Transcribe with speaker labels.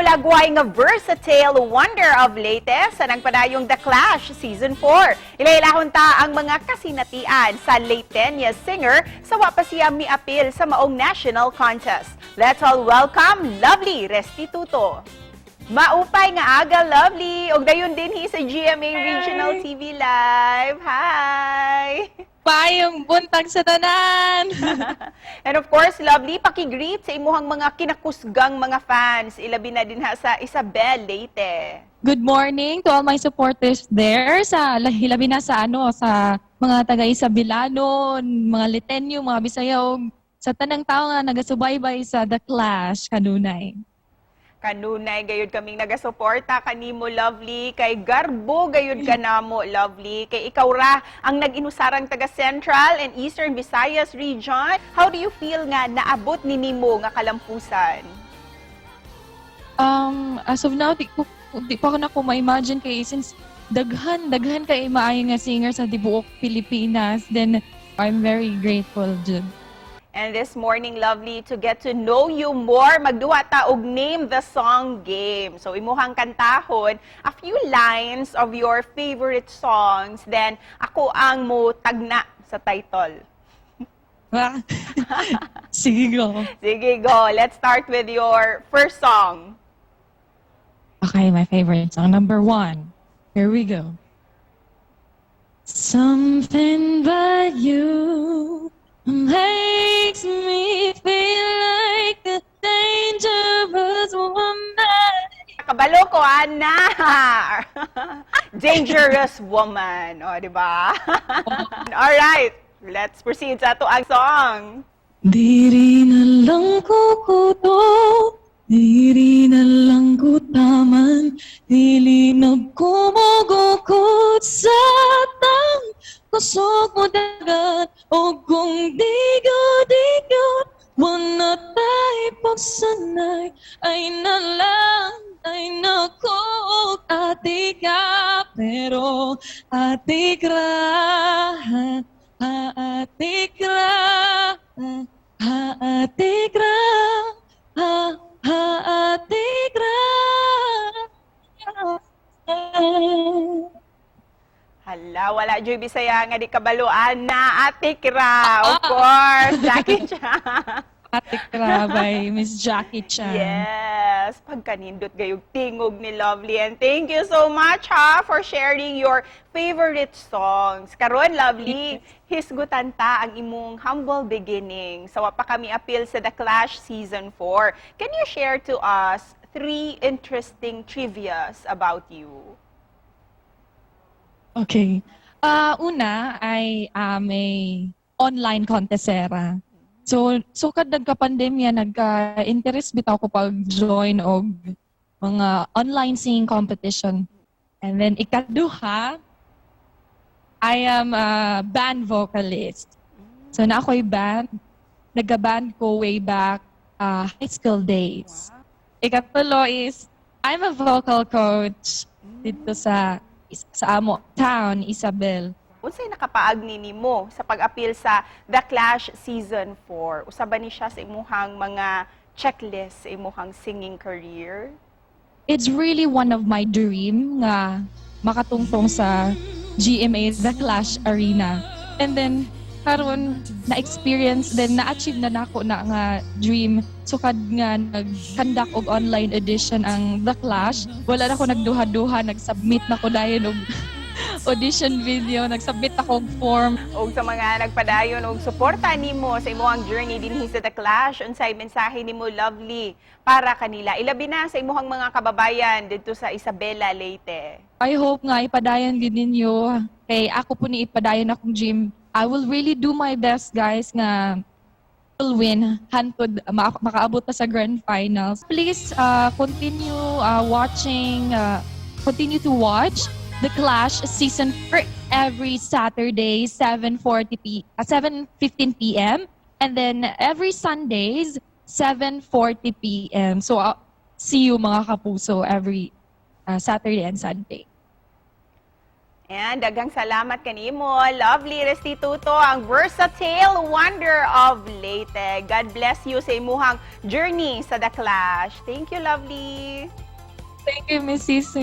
Speaker 1: Hilagway nga versatile wonder of Leyte sa nagpadayong The Clash Season 4. Ila-ilahon ta ang mga kasinatian sa Leyteña singer sa wapa siya miapil sa maong national contest. Let's all welcome Lovely Restituto. Maupay nga aga, Lovely. Og dayon din sa GMA Regional TV Live. Hi!
Speaker 2: Payong buntag sa tanan!
Speaker 1: And of course, Lovely, pakigreet sa imuhang mga kinakusgang mga fans. Ilabi na din sa Isabel, Leyte.
Speaker 2: Good morning to all my supporters there sa hilabi na sa sa mga taga-Isabelano, mga Leyteño, mga Bisaya, sa tanang tao nga nagasubaybay sa The Clash kanunay.
Speaker 1: Kanunay, gayud kaming nagasuporta kanimo, Lovely. Kay garbo, gayud ka namo, Lovely. Kay ikaw ra ang nag-inusarang taga Central and Eastern Visayas region. How do you feel nga naabot ni nimo nga kalampusan?
Speaker 2: As of now, di pa ako ma-imagine kay since daghan kay maayo nga singer sa tibuok Pilipinas. Then, I'm very grateful, Jud.
Speaker 1: And this morning, Lovely, to get to know you more, magduwa ta og Name the Song game. So, imuhang kantahon a few lines of your favorite songs. Then, ako ang mo tagna sa title.
Speaker 2: Sige, go.
Speaker 1: Sige, go. Let's start with your first song.
Speaker 2: Okay, my favorite song, number 1. Here we go. Something about you makes me feel like a dangerous woman.
Speaker 1: Kabalo ko, Ana! Dangerous woman. O, di ba? Alright, let's proceed sa ito ang song.
Speaker 2: Diri na lang kukuto, diri na lang kutaman, dili nagkumugukot sa tang kusog mo dagat, o kung digo-digot, wala tayo pagsanay, ay naku, ati ka, pero ati kra, ati kra, ati kra, ati kra.
Speaker 1: Hala, wala dyo'y Bisaya nga di kabaluan na Ate Kra. Of course, Jackie Chan.
Speaker 2: Ati kra by Miss Jackie Chan.
Speaker 1: Yes, pagkanindot gayog tingog ni Lovely. And thank you so much for sharing your favorite songs. Karon, Lovely, hisgutan ta ang imong humble beginning. Sawa pa kami appeal sa The Clash Season 4. Can you share to us 3 interesting trivias about you?
Speaker 2: Okay. Una ay may online contestera. So kad nagka-pandemya, nagka-interest bitaw ko pag-join og mga online singing competition. And then ikaduha, I am a band vocalist. So na ako'y band, nagka-band ko way back high school days. Ikatulo is, I'm a vocal coach dito sa amo town, Isabel.
Speaker 1: Unsay nakapaag nimo sa pag-appeal sa The Clash Season 4? Usa ba ni siya sa imuhang mga checklist sa imuhang singing career?
Speaker 2: It's really one of my dream nga makatungtong sa GMA The Clash Arena. And then karon na-experience then na-achieve na nako na nga dream. So kad nga nag-conduct og online edition ang The Clash, wala na ko nagduha-duha, nag-submit na ko dayon og audition video, nag-submit ako og form.
Speaker 1: O sa mga nagpadayon og suporta nimo sa imong journey dinhi sa The Clash, unsay mensahe nimo, Lovely, para kanila? Ilabi na sa imong mga kababayan dito sa Isabela, Leyte.
Speaker 2: I hope nga ipadayon gid ninyo kay ako po ni ipadayon akong dream. I will really do my best, guys, nga will win, hantod makaabot pa sa grand finals. Please continue continue to watch The Clash Season 4 every Saturday, 7:15 p.m. And then every Sundays, 7:40 p.m. So see you mga kapuso every Saturday and Sunday.
Speaker 1: And daghang salamat kanimo, Lovely Restituto, ang versatile wonder of Leyte. God bless you sa imuhang journey sa The Clash. Thank you, Lovely.
Speaker 2: Thank you, Miss Sisu.